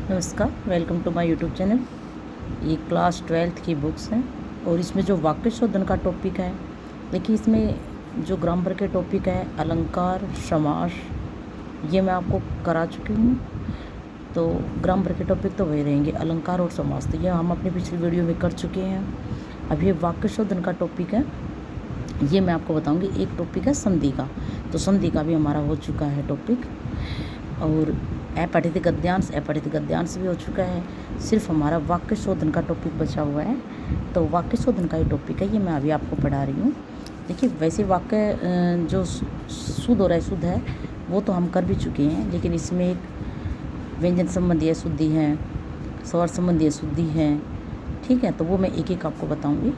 नमस्कार, welcome to my YouTube channel. ये class 12th की बुक्स हैं और इसमें जो वाक्य शोधन का टॉपिक है, देखिए इसमें जो ग्रामर के टॉपिक हैं अलंकार, समास, ये मैं आपको करा चुकी हूँ। तो ग्रामर के टॉपिक तो वही रहेंगे, अलंकार और समास, तो ये हम अपनी पिछली वीडियो में कर चुके हैं। अब ये वाक्य शोधन का टॉपिक है, ये मैं आपको बताऊँगी। एक टॉपिक है संधि का, तो संधि का भी हमारा हो चुका है टॉपिक, और अपठित गद्यांश भी हो चुका है। सिर्फ हमारा वाक्य शोधन का टॉपिक बचा हुआ है, तो वाक्य शोधन का ही टॉपिक है, ये मैं अभी आपको पढ़ा रही हूँ। देखिए वैसे वाक्य जो शुद्ध और अशुद्ध है वो तो हम कर भी चुके हैं, लेकिन इसमें एक व्यंजन संबंधी अशुद्धि है, स्वर संबंधी अशुद्धि है, ठीक है। तो वो मैं एक एक आपको बताऊँगी।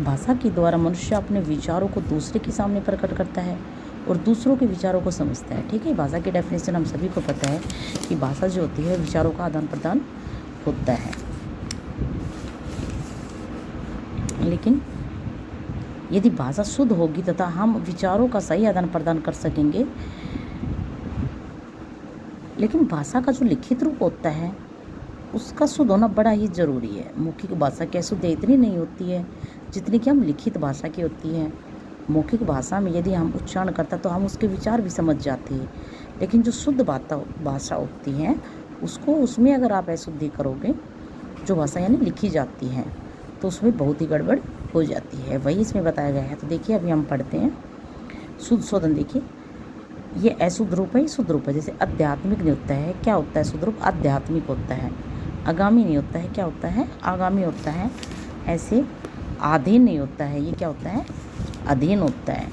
भाषा के द्वारा मनुष्य अपने विचारों को दूसरे के सामने प्रकट करता है और दूसरों के विचारों को समझता है, ठीक है। भाषा की डेफिनेशन हम सभी को पता है कि भाषा जो होती है विचारों का आदान प्रदान होता है, लेकिन यदि भाषा शुद्ध होगी तथा हम विचारों का सही आदान प्रदान कर सकेंगे, लेकिन भाषा का जो लिखित रूप होता है उसका शुद्ध होना बड़ा ही ज़रूरी है। मौखिक भाषा की अशुद्धि इतनी नहीं होती है जितनी कि हम लिखित भाषा की होती है। मौखिक भाषा में यदि हम उच्चारण करते हैं तो हम उसके विचार भी समझ जाते हैं, लेकिन जो शुद्ध भाषा होती है उसको, उसमें अगर आप अशुद्धि करोगे, जो भाषा यानी लिखी जाती है, तो उसमें बहुत ही गड़बड़ हो जाती है। वही इसमें बताया गया है। तो देखिए अभी हम पढ़ते हैं शुद्ध शोधन। देखिए ये अशुद्ध रूप है, शुद्ध रूप है। जैसे आध्यात्मिक नहीं होता है, क्या होता है शुद्ध रूप? आध्यात्मिक होता है। आगामी नहीं होता है, क्या होता है? आगामी होता है। ऐसे आधीन नहीं होता है, ये क्या होता है? अधीन होता है।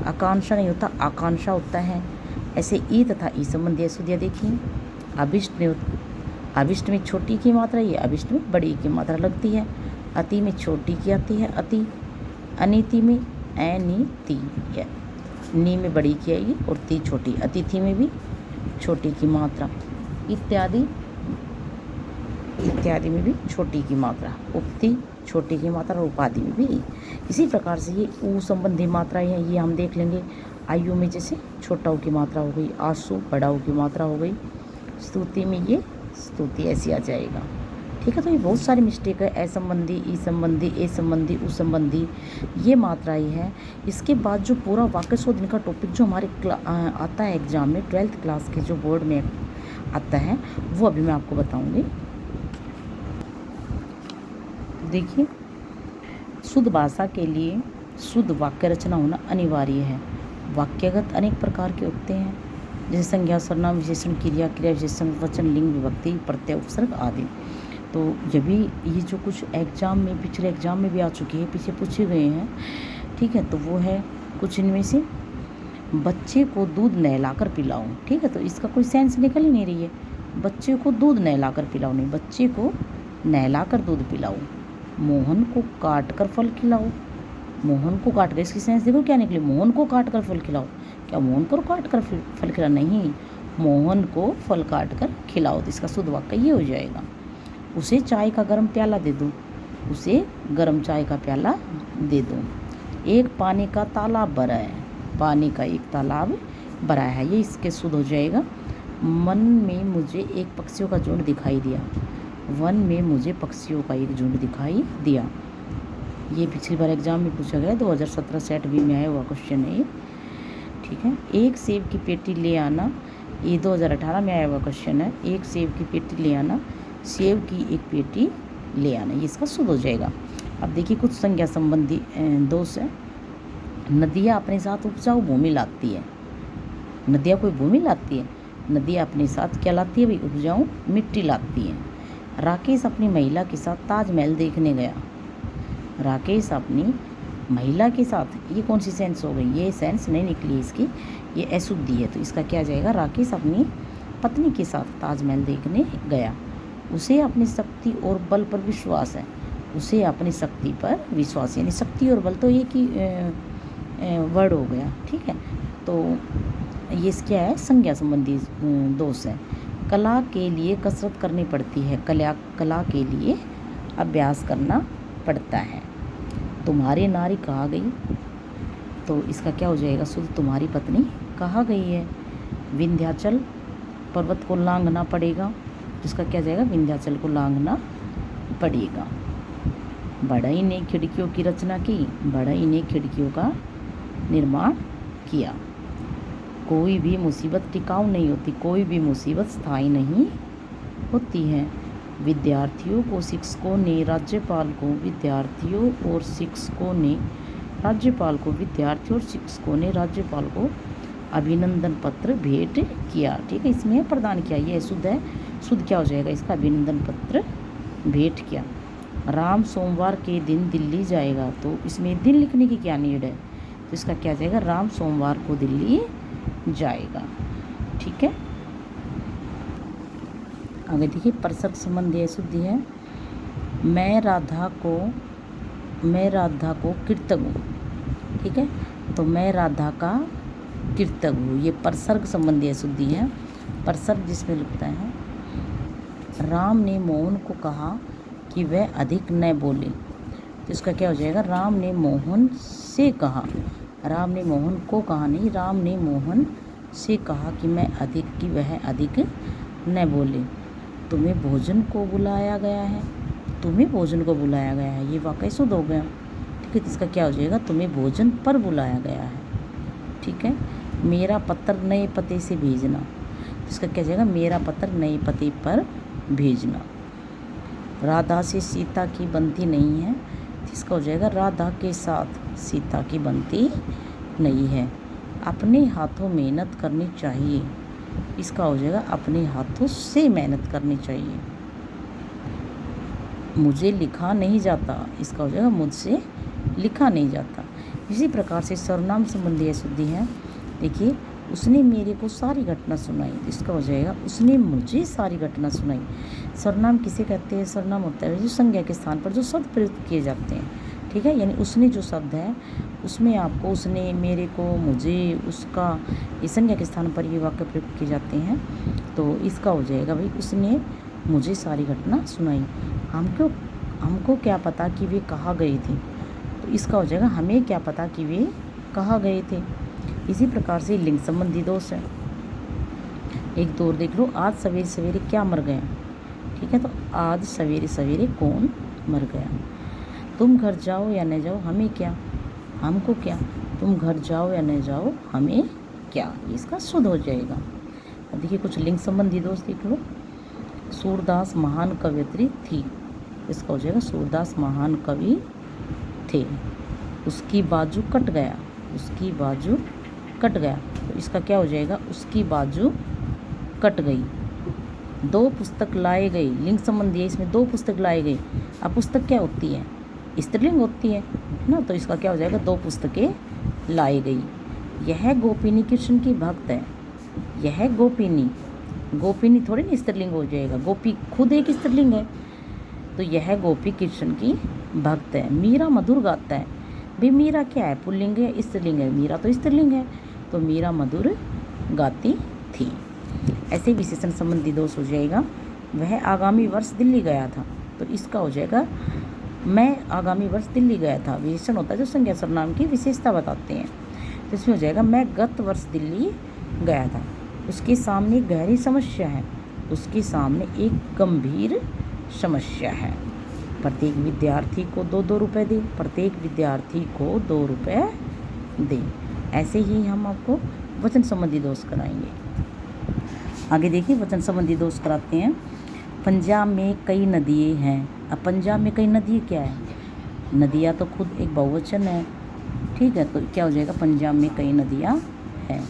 आकांक्षा नहीं होता, आकांक्षा होता है। ऐसे ई तथा ई संबंधी अशुद्धियाँ देखिए। अभिष्ट नहीं होता, अभिष्ट में छोटी की मात्रा, ये अभिष्ट में बड़ी की मात्रा लगती है। अति में छोटी की आती है, अति। अनिति में अनिति, नी में बड़ी की आएगी और ती छोटी। अतिथि में भी छोटी की मात्रा, इत्यादि इत्यादि में भी छोटी की मात्रा, उपति छोटी की मात्रा और उपाधि में भी। इसी प्रकार से ये ऊ संबंधी मात्राएं हैं, ये हम देख लेंगे। आयु में जैसे छोटा ऊ की मात्रा हो गई, आंसू बड़ा ऊ की मात्रा हो गई। स्तुति में ये स्तुति ऐसी आ जाएगा, ठीक है। तो ये बहुत सारी मिस्टेक है, असंबंधी, ई संबंधी, ए संबंधी, उ संबंधी, ये मात्राएं हैं। इसके बाद जो पूरा वाक्य शोधन का टॉपिक जो हमारे आता है एग्जाम में, 12th क्लास के जो बोर्ड में आता है, वो अभी मैं आपको बताऊँगी। देखिए शुद्ध भाषा के लिए शुद्ध वाक्य रचना होना अनिवार्य है। वाक्यगत अनेक प्रकार के होते हैं, जैसे संज्ञा, सर्वनाम, विशेषण, क्रिया, क्रिया विशेषण, वचन, लिंग, विभक्ति, प्रत्यय, उपसर्ग आदि। तो जब भी ये जो कुछ एग्जाम में, पिछले एग्जाम में भी आ चुकी है, पीछे पूछे गए हैं, ठीक है। तो वो है कुछ इनमें से, बच्चे को दूध नहलाकर पिलाओ, ठीक है। तो इसका कोई सेंस निकल ही नहीं रही है। बच्चे को दूध नहलाकर पिलाओ नहीं, बच्चे को नहलाकर दूध पिलाओ। मोहन को काट कर फल खिलाओ, मोहन को काट कर, इसकी सेंस देखो क्या निकली? मोहन को काट कर फल खिलाओ। क्या मोहन को काट कर फल खिलाओ? नहीं, मोहन को फल काट कर खिलाओ। तो इसका शुद्ध वाक्य ये हो जाएगा। उसे चाय का गर्म प्याला दे दो, उसे गर्म चाय का प्याला दे दो। एक पानी का तालाब भरा है, पानी का एक तालाब भरा है, ये इसके शुद्ध हो जाएगा। मन में मुझे एक पक्षियों का झुंड दिखाई दिया, वन में मुझे पक्षियों का एक झुंड दिखाई दिया। ये पिछली बार एग्जाम में पूछा गया, 2017 सेट बी में आया हुआ क्वेश्चन है ये, ठीक है। एक सेब की पेटी ले आना, ये 2018 में आया हुआ क्वेश्चन है। एक सेब की पेटी ले आना, सेब की एक पेटी ले आना, ये इसका शुद्ध हो जाएगा। अब देखिए कुछ संज्ञा संबंधी दोष है। नदियाँ अपने साथ उपजाऊ भूमि लाती है, नदियाँ कोई भूमि लाती है? नदियाँ अपने साथ क्या लाती है भाई? उपजाऊ मिट्टी लाती है। राकेश अपनी महिला के साथ ताजमहल देखने गया, राकेश अपनी महिला के साथ, ये कौन सी सेंस हो गई? ये सेंस नहीं निकली इसकी, ये अशुद्धि है। तो इसका क्या जाएगा? राकेश अपनी पत्नी के साथ ताजमहल देखने गया। उसे अपनी शक्ति और बल पर विश्वास है, उसे अपनी शक्ति पर विश्वास, यानी शक्ति और बल तो एक ही वर्ड हो गया, ठीक है। तो ये क्या है? संज्ञा संबंधी दोष है। कला के लिए कसरत करनी पड़ती है, कला के लिए अभ्यास करना पड़ता है। तुम्हारी नारी कहा गई, तो इसका क्या हो जाएगा? शुद्ध तुम्हारी पत्नी कहा गई है। विंध्याचल पर्वत को लांघना पड़ेगा, जिसका क्या जाएगा, विंध्याचल को लांघना पड़ेगा। बढ़ई ने खिड़कियों की रचना की, बढ़ई ने खिड़कियों का निर्माण किया। कोई भी मुसीबत टिकाऊ नहीं होती, कोई भी मुसीबत स्थायी नहीं होती है। विद्यार्थियों को शिक्षकों ने राज्यपाल को, विद्यार्थियों और शिक्षकों ने राज्यपाल को, विद्यार्थियों और शिक्षकों ने राज्यपाल को अभिनंदन पत्र भेंट किया। ठीक है, इसमें प्रदान किया, ये शुद्ध है, शुद्ध क्या हो जाएगा इसका, अभिनंदन पत्र भेंट किया। राम सोमवार के दिन दिल्ली जाएगा, तो इसमें दिन लिखने की क्या नीड है, तो इसका क्या जाएगा, राम सोमवार को दिल्ली जाएगा। ठीक है, आगे देखिए, परसर्ग संबंधी शुद्धि है। मैं राधा को कृतज्ञ हूँ। ठीक है, तो मैं राधा का कृतज्ञ हूँ, ये परसर्ग संबंधी शुद्धि है। परसर्ग जिसमें लिखता है, राम ने मोहन को कहा कि वह अधिक न बोले, तो इसका क्या हो जाएगा, राम ने मोहन से कहा, राम ने मोहन को कहा नहीं, राम ने मोहन से कहा कि वह अधिक न बोले। तुम्हें भोजन को बुलाया गया है, तुम्हें भोजन को बुलाया गया है, ये वाकई शुद्ध हो गया। ठीक है, इसका क्या हो जाएगा, तुम्हें भोजन पर बुलाया गया है। ठीक है, मेरा पत्र नए पते से भेजना, इसका क्या जाएगा, मेरा पत्र नए पते पर भेजना। राधा से सीता की बनती नहीं है, इसका हो जाएगा, राधा के साथ सीता की बनती नहीं है। अपने हाथों मेहनत करनी चाहिए, इसका हो जाएगा, अपने हाथों से मेहनत करनी चाहिए। मुझे लिखा नहीं जाता, इसका हो जाएगा, मुझसे लिखा नहीं जाता। इसी प्रकार से सर्वनाम संबंधी शुद्धि है। देखिए, उसने मेरे को सारी घटना सुनाई, इसका हो जाएगा, उसने मुझे सारी घटना सुनाई। सर्वनाम किसे कहते हैं, सर्वनाम होता है जो संज्ञा के स्थान पर जो शब्द प्रयुक्त किए जाते हैं। ठीक है, यानी उसने जो शब्द है उसमें आपको उसने, मेरे को, मुझे, उसका, ये संज्ञा के स्थान पर ये वाक्य प्रयुक्त किए जाते हैं। तो इसका हो जाएगा भाई, उसने मुझे सारी घटना सुनाई। हमको क्या पता कि वे कहाँ गए थे, तो इसका हो जाएगा, हमें क्या पता कि वे कहाँ गए थे। इसी प्रकार से लिंग संबंधी दोष है। एक दो और देख लो, आज सवेरे सवेरे क्या मर गया। ठीक है, तो आज सवेरे सवेरे कौन मर गया। तुम घर जाओ या न जाओ, हमें क्या, हमको क्या, तुम घर जाओ या न जाओ, हमें क्या, इसका शुद्ध हो जाएगा। अब देखिए, कुछ लिंग संबंधी दोष देख लो। सूरदास महान कवयित्री थी, इसका हो जाएगा, सूरदास महान कवि थे। उसकी बाजू कट गया, उसकी बाजू कट गया, तो इसका क्या हो जाएगा, उसकी बाजू कट गई। दो पुस्तक लाए गई, लिंग संबंधी है, इसमें दो पुस्तक लाए गई। अब पुस्तक क्या होती है, स्त्रीलिंग होती है ना, तो इसका क्या हो जाएगा, दो पुस्तकें लाई गई। यह गोपिनी कृष्ण की भक्त है, यह गोपिनी, गोपिनी थोड़ी ना स्त्रीलिंग हो जाएगा, गोपी खुद एक स्त्रीलिंग है, तो यह गोपी कृष्ण की भक्त है। मीरा मधुर गाता है, भाई मीरा क्या है, पुल्लिंग है, स्त्रीलिंग है, मीरा तो स्त्रीलिंग है, तो मीरा मधुर गाती थी। ऐसे विशेषण संबंधी दोष हो जाएगा। वह आगामी वर्ष दिल्ली गया था, तो इसका हो जाएगा, मैं आगामी वर्ष दिल्ली गया था। विशेषण होता है जो संज्ञा सर्वनाम की विशेषता बताते हैं, तो इसमें हो जाएगा, मैं गत वर्ष दिल्ली गया था। उसके सामने एक गहरी समस्या है, उसके सामने एक गंभीर समस्या है। प्रत्येक विद्यार्थी को 2-2 रुपये दे, प्रत्येक विद्यार्थी को 2 रुपये दे। ऐसे ही हम आपको वचन संबंधी दोष कराएंगे। आगे देखिए, वचन संबंधी दोष कराते हैं। पंजाब में कई नदियाँ हैं। अब पंजाब में कई नदियाँ क्या है, नदियाँ तो खुद एक बहुवचन है। ठीक है, तो क्या हो जाएगा, पंजाब में कई नदियाँ हैं।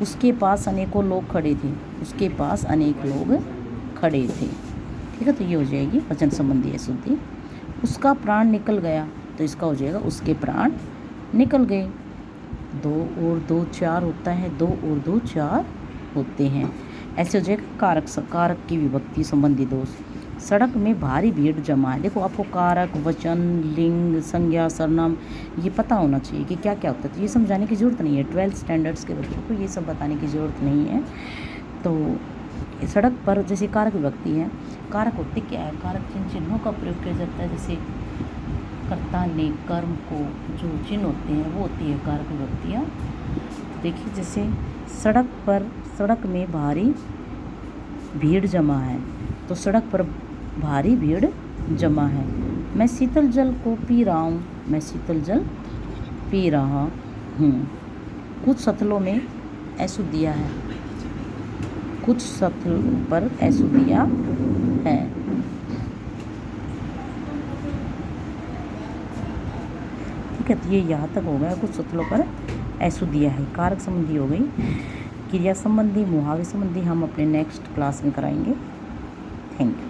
उसके पास अनेकों लोग खड़े थे, उसके पास अनेक लोग खड़े थे। ठीक है, तो ये हो जाएगी वचन संबंधी अशुद्धि। उसका प्राण निकल गया, तो इसका हो जाएगा, उसके प्राण निकल गए। 2 और 2 4 होता है, 2 और 2 4 होते हैं। ऐसे हो जाएगा कारक की विभक्ति संबंधी दोष। सड़क में भारी भीड़ जमा है। देखो, आपको कारक, वचन, लिंग, संज्ञा, सर्वनाम ये पता होना चाहिए कि क्या क्या होता है, तो ये समझाने की ज़रूरत नहीं है। 12th स्टैंडर्ड्स के बच्चों को ये सब बताने की ज़रूरत नहीं है। तो सड़क पर जैसे कारक विभक्ति है, कारक होते क्या है, कारक जिन चिन्हों का प्रयोग किया जाता है, जैसे कर्ता ने कर्म को जो चिन्ह होते हैं वो होती है कारक विभक्तियाँ। देखिए, जैसे सड़क में भारी भीड़ जमा है, तो सड़क पर भारी भीड़ जमा है। मैं शीतल जल को पी रहा हूँ, मैं शीतल जल पी रहा हूँ। कुछ सतलों में अशुद्धियाँ है, कुछ सतलों पर अशुद्धियाँ है। ठीक है, तो ये यहाँ तक हो गया। कुछ सतलों पर अशुद्धियाँ है, कारक संबंधी हो गई। क्रिया संबंधी, मुहावरे संबंधी हम अपने नेक्स्ट क्लास में कराएंगे। Thank you.